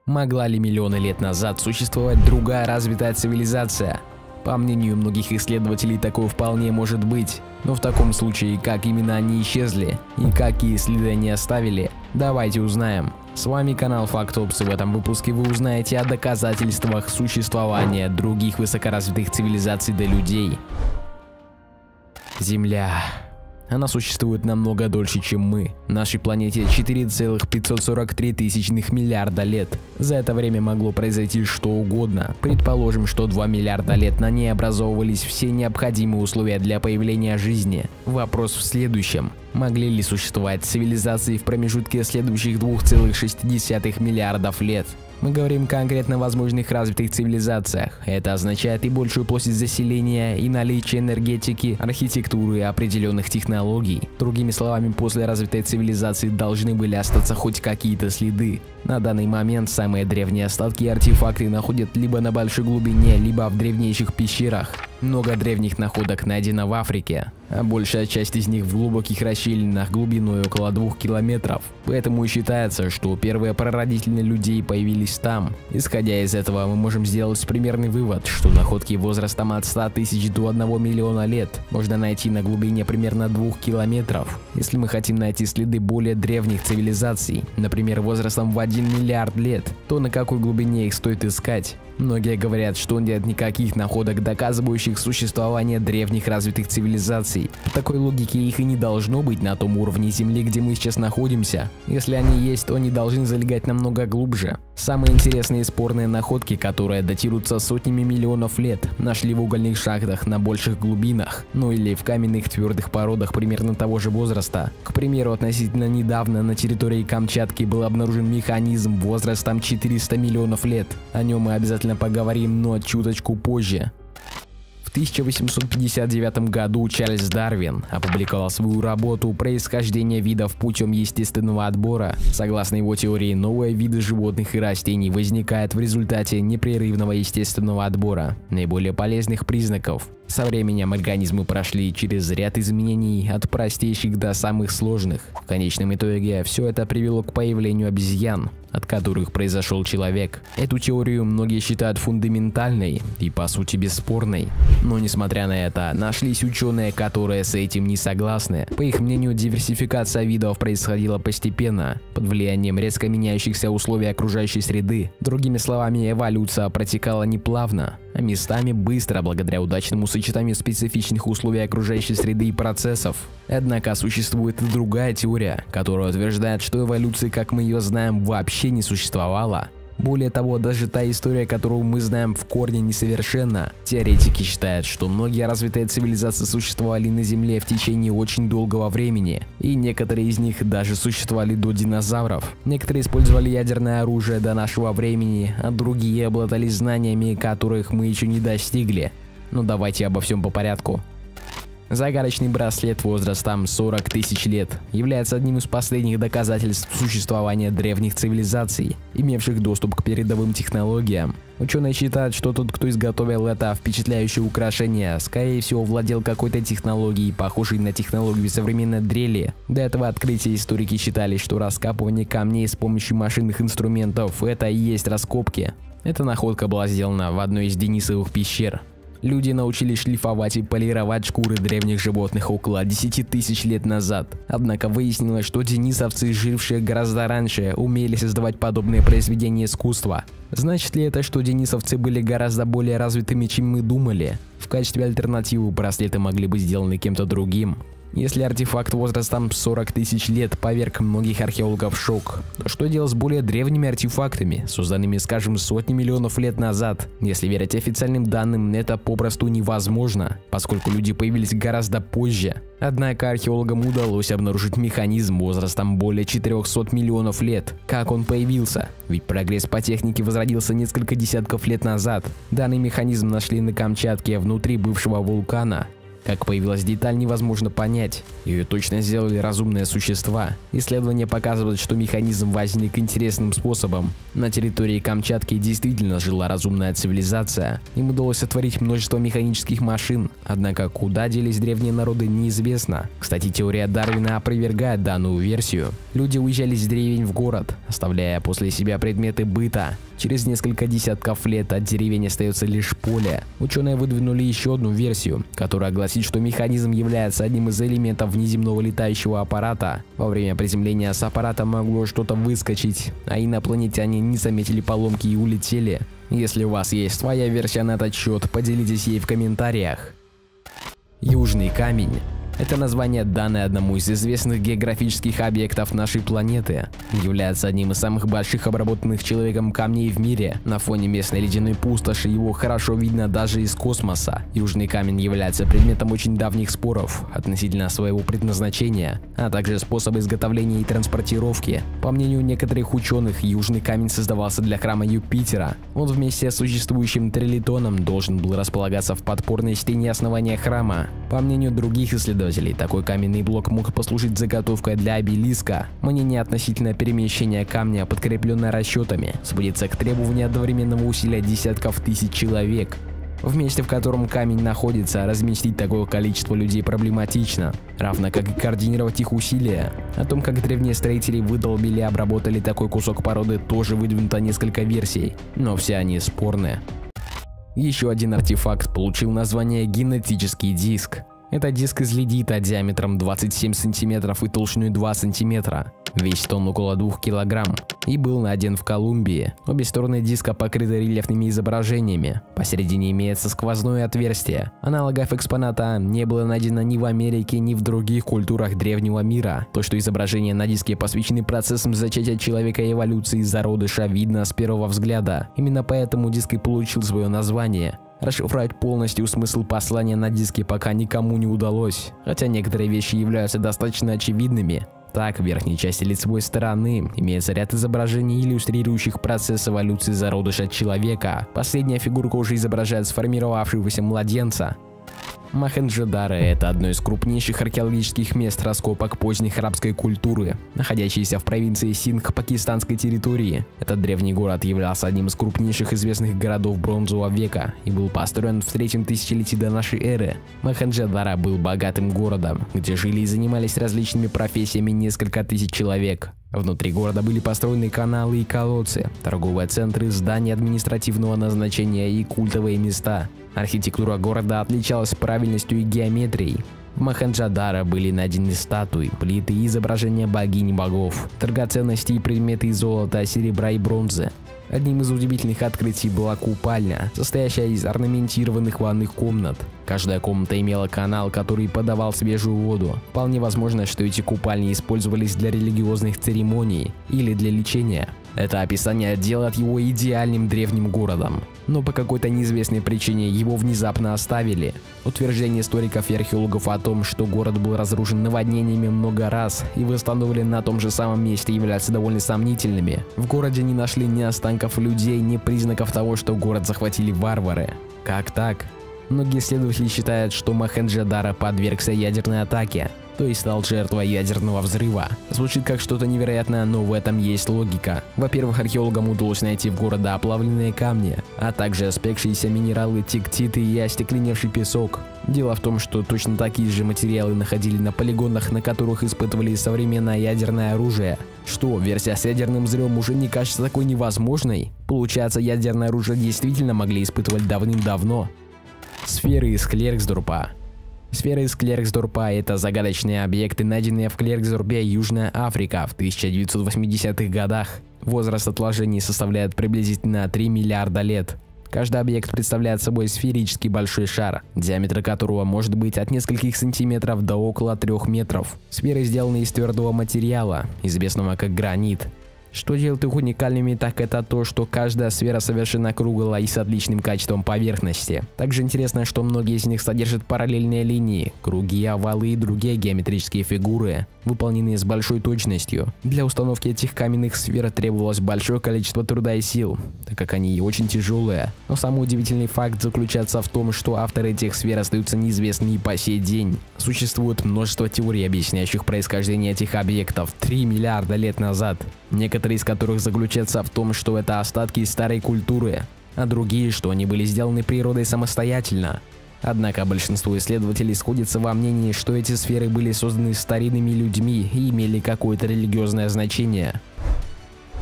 Могла ли миллионы лет назад существовать другая развитая цивилизация? По мнению многих исследователей, такое вполне может быть. Но в таком случае, как именно они исчезли и какие следы они оставили, давайте узнаем. С вами канал Фактопс, и в этом выпуске вы узнаете о доказательствах существования других высокоразвитых цивилизаций до людей. Земля. Она существует намного дольше, чем мы. Нашей планете 4,543 миллиарда лет. За это время могло произойти что угодно. Предположим, что 2 миллиарда лет на ней образовывались все необходимые условия для появления жизни. Вопрос в следующем. Могли ли существовать цивилизации в промежутке следующих 2,6 миллиардов лет? Мы говорим конкретно о возможных развитых цивилизациях. Это означает и большую площадь заселения, и наличие энергетики, архитектуры и определенных технологий. Другими словами, после развитой цивилизации должны были остаться хоть какие-то следы. На данный момент самые древние остатки и артефакты находят либо на большой глубине, либо в древнейших пещерах. Много древних находок найдено в Африке, а большая часть из них в глубоких расщелинах глубиной около 2 километров. Поэтому и считается, что первые прародители людей появились там. Исходя из этого, мы можем сделать примерный вывод, что находки возрастом от 100 тысяч до 1 миллиона лет можно найти на глубине примерно 2 километров. Если мы хотим найти следы более древних цивилизаций, например, возрастом в 1 миллиард лет, то на какой глубине их стоит искать? Многие говорят, что нет никаких находок, доказывающих существование древних развитых цивилизаций. По такой логике их и не должно быть на том уровне Земли, где мы сейчас находимся. Если они есть, то они должны залегать намного глубже. Самые интересные и спорные находки, которые датируются сотнями миллионов лет, нашли в угольных шахтах на больших глубинах, ну или в каменных твердых породах примерно того же возраста. К примеру, относительно недавно на территории Камчатки был обнаружен механизм возрастом 400 миллионов лет. О нем мы обязательно поговорим, но чуточку позже. В 1859 году Чарльз Дарвин опубликовал свою работу «Происхождение видов путем естественного отбора». Согласно его теории, новые виды животных и растений возникают в результате непрерывного естественного отбора наиболее полезных признаков. Со временем организмы прошли через ряд изменений от простейших до самых сложных. В конечном итоге все это привело к появлению обезьян, от которых произошел человек. Эту теорию многие считают фундаментальной и по сути бесспорной. Но несмотря на это, нашлись ученые, которые с этим не согласны. По их мнению, диверсификация видов происходила постепенно, под влиянием резко меняющихся условий окружающей среды. Другими словами, эволюция протекала не плавно, а местами быстро благодаря удачному сочетанию специфичных условий окружающей среды и процессов. Однако существует и другая теория, которая утверждает, что эволюции, как мы ее знаем, вообще не существовало. Более того, даже та история, которую мы знаем, в корне несовершенна. Теоретики считают, что многие развитые цивилизации существовали на Земле в течение очень долгого времени, и некоторые из них даже существовали до динозавров. Некоторые использовали ядерное оружие до нашего времени, а другие обладали знаниями, которых мы еще не достигли. Но давайте обо всем по порядку. Загадочный браслет возрастом 40 тысяч лет является одним из последних доказательств существования древних цивилизаций, имевших доступ к передовым технологиям. Ученые считают, что тот, кто изготовил это впечатляющее украшение, скорее всего владел какой-то технологией, похожей на технологию современной дрели. До этого открытия историки считали, что раскапывание камней с помощью машинных инструментов – это и есть раскопки. Эта находка была сделана в одной из Денисовых пещер. Люди научились шлифовать и полировать шкуры древних животных около 10 тысяч лет назад. Однако выяснилось, что денисовцы, жившие гораздо раньше, умели создавать подобные произведения искусства. Значит ли это, что денисовцы были гораздо более развитыми, чем мы думали? В качестве альтернативы браслеты могли быть сделаны кем-то другим. Если артефакт возрастом 40 тысяч лет поверг многих археологов в шок, то что делать с более древними артефактами, созданными, скажем, сотни миллионов лет назад? Если верить официальным данным, это попросту невозможно, поскольку люди появились гораздо позже. Однако археологам удалось обнаружить механизм возрастом более 400 миллионов лет. Как он появился? Ведь прогресс по технике возродился несколько десятков лет назад. Данный механизм нашли на Камчатке внутри бывшего вулкана. Как появилась деталь, невозможно понять. Ее точно сделали разумные существа. Исследования показывают, что механизм возник интересным способом. На территории Камчатки действительно жила разумная цивилизация. Им удалось сотворить множество механических машин. Однако куда делись древние народы, неизвестно. Кстати, теория Дарвина опровергает данную версию. Люди уезжали из деревень в город, оставляя после себя предметы быта. Через несколько десятков лет от деревень остается лишь поле. Ученые выдвинули еще одну версию, которая гласит, что механизм является одним из элементов внеземного летающего аппарата. Во время приземления с аппарата могло что-то выскочить, а инопланетяне не заметили поломки и улетели. Если у вас есть своя версия на этот счет, поделитесь ей в комментариях. Южный камень. Это название, данное одному из известных географических объектов нашей планеты. Является одним из самых больших обработанных человеком камней в мире. На фоне местной ледяной пустоши его хорошо видно даже из космоса. Южный камень является предметом очень давних споров относительно своего предназначения, а также способа изготовления и транспортировки. По мнению некоторых ученых, южный камень создавался для храма Юпитера. Он вместе с существующим трилитоном должен был располагаться в подпорной стене основания храма. По мнению других исследователей, такой каменный блок мог послужить заготовкой для обелиска. Мнение относительно перемещения камня, подкрепленное расчетами, сводится к требованию одновременного усилия десятков тысяч человек. В месте, в котором камень находится, разместить такое количество людей проблематично, равно как и координировать их усилия. О том, как древние строители выдолбили и обработали такой кусок породы, тоже выдвинуто несколько версий, но все они спорные. Еще один артефакт получил название генетический диск. Это диск из ледита диаметром 27 см и толщиной 2 см. Весит он около 2 кг и был найден в Колумбии. Обе стороны диска покрыты рельефными изображениями. Посередине имеется сквозное отверстие. Аналогов экспоната не было найдено ни в Америке, ни в других культурах древнего мира. То, что изображения на диске посвящены процессам зачатия человека и эволюции из зародыша, видно с первого взгляда. Именно поэтому диск и получил свое название. Расшифровать полностью смысл послания на диске пока никому не удалось, хотя некоторые вещи являются достаточно очевидными. Так, в верхней части лицевой стороны имеется ряд изображений, иллюстрирующих процесс эволюции зародыша человека. Последняя фигурка уже изображает сформировавшегося младенца. Мохенджо-Даро – это одно из крупнейших археологических мест раскопок поздней арабской культуры, находящейся в провинции Синдх пакистанской территории. Этот древний город являлся одним из крупнейших известных городов бронзового века и был построен в 3-м тысячелетии до нашей эры. Мохенджо-Даро был богатым городом, где жили и занимались различными профессиями несколько тысяч человек. Внутри города были построены каналы и колодцы, торговые центры, здания административного назначения и культовые места. Архитектура города отличалась правильностью и геометрией. В Мохенджо-Даро были найдены статуи, плиты и изображения богинь и богов, драгоценности и предметы из золота, серебра и бронзы. Одним из удивительных открытий была купальня, состоящая из орнаментированных ванных комнат. Каждая комната имела канал, который подавал свежую воду. Вполне возможно, что эти купальни использовались для религиозных церемоний или для лечения. Это описание делает его идеальным древним городом, но по какой-то неизвестной причине его внезапно оставили. Утверждения историков и археологов о том, что город был разрушен наводнениями много раз и восстановлен на том же самом месте, являются довольно сомнительными. В городе не нашли ни останков людей, ни признаков того, что город захватили варвары. Как так? Многие исследователи считают, что Мохенджо-Даро подвергся ядерной атаке, то есть стал жертвой ядерного взрыва. Звучит как что-то невероятное, но в этом есть логика. Во-первых, археологам удалось найти в городе оплавленные камни, а также спекшиеся минералы, тектиты и остекленевший песок. Дело в том, что точно такие же материалы находили на полигонах, на которых испытывали современное ядерное оружие. Что, версия с ядерным взрывом уже не кажется такой невозможной? Получается, ядерное оружие действительно могли испытывать давным-давно. Сферы из Клерксдорпа. Сферы из Клерксдорпа – это загадочные объекты, найденные в Клерксдорпе, Южная Африка в 1980-х годах. Возраст отложений составляет приблизительно 3 миллиарда лет. Каждый объект представляет собой сферический большой шар, диаметр которого может быть от нескольких сантиметров до около 3 метров. Сферы сделаны из твердого материала, известного как гранит. Что делает их уникальными, так это то, что каждая сфера совершенно круглая и с отличным качеством поверхности. Также интересно, что многие из них содержат параллельные линии, круги, овалы и другие геометрические фигуры, выполненные с большой точностью. Для установки этих каменных сфер требовалось большое количество труда и сил, так как они очень тяжелые. Но самый удивительный факт заключается в том, что авторы этих сфер остаются неизвестными и по сей день. Существует множество теорий, объясняющих происхождение этих объектов 3 миллиарда лет назад. Некоторые из которых заключаются в том, что это остатки старой культуры, а другие, что они были сделаны природой самостоятельно. Однако большинство исследователей сходятся во мнении, что эти сферы были созданы старинными людьми и имели какое-то религиозное значение.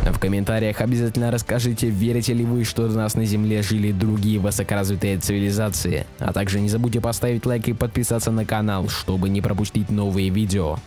В комментариях обязательно расскажите, верите ли вы, что до нас на Земле жили другие высокоразвитые цивилизации. А также не забудьте поставить лайк и подписаться на канал, чтобы не пропустить новые видео.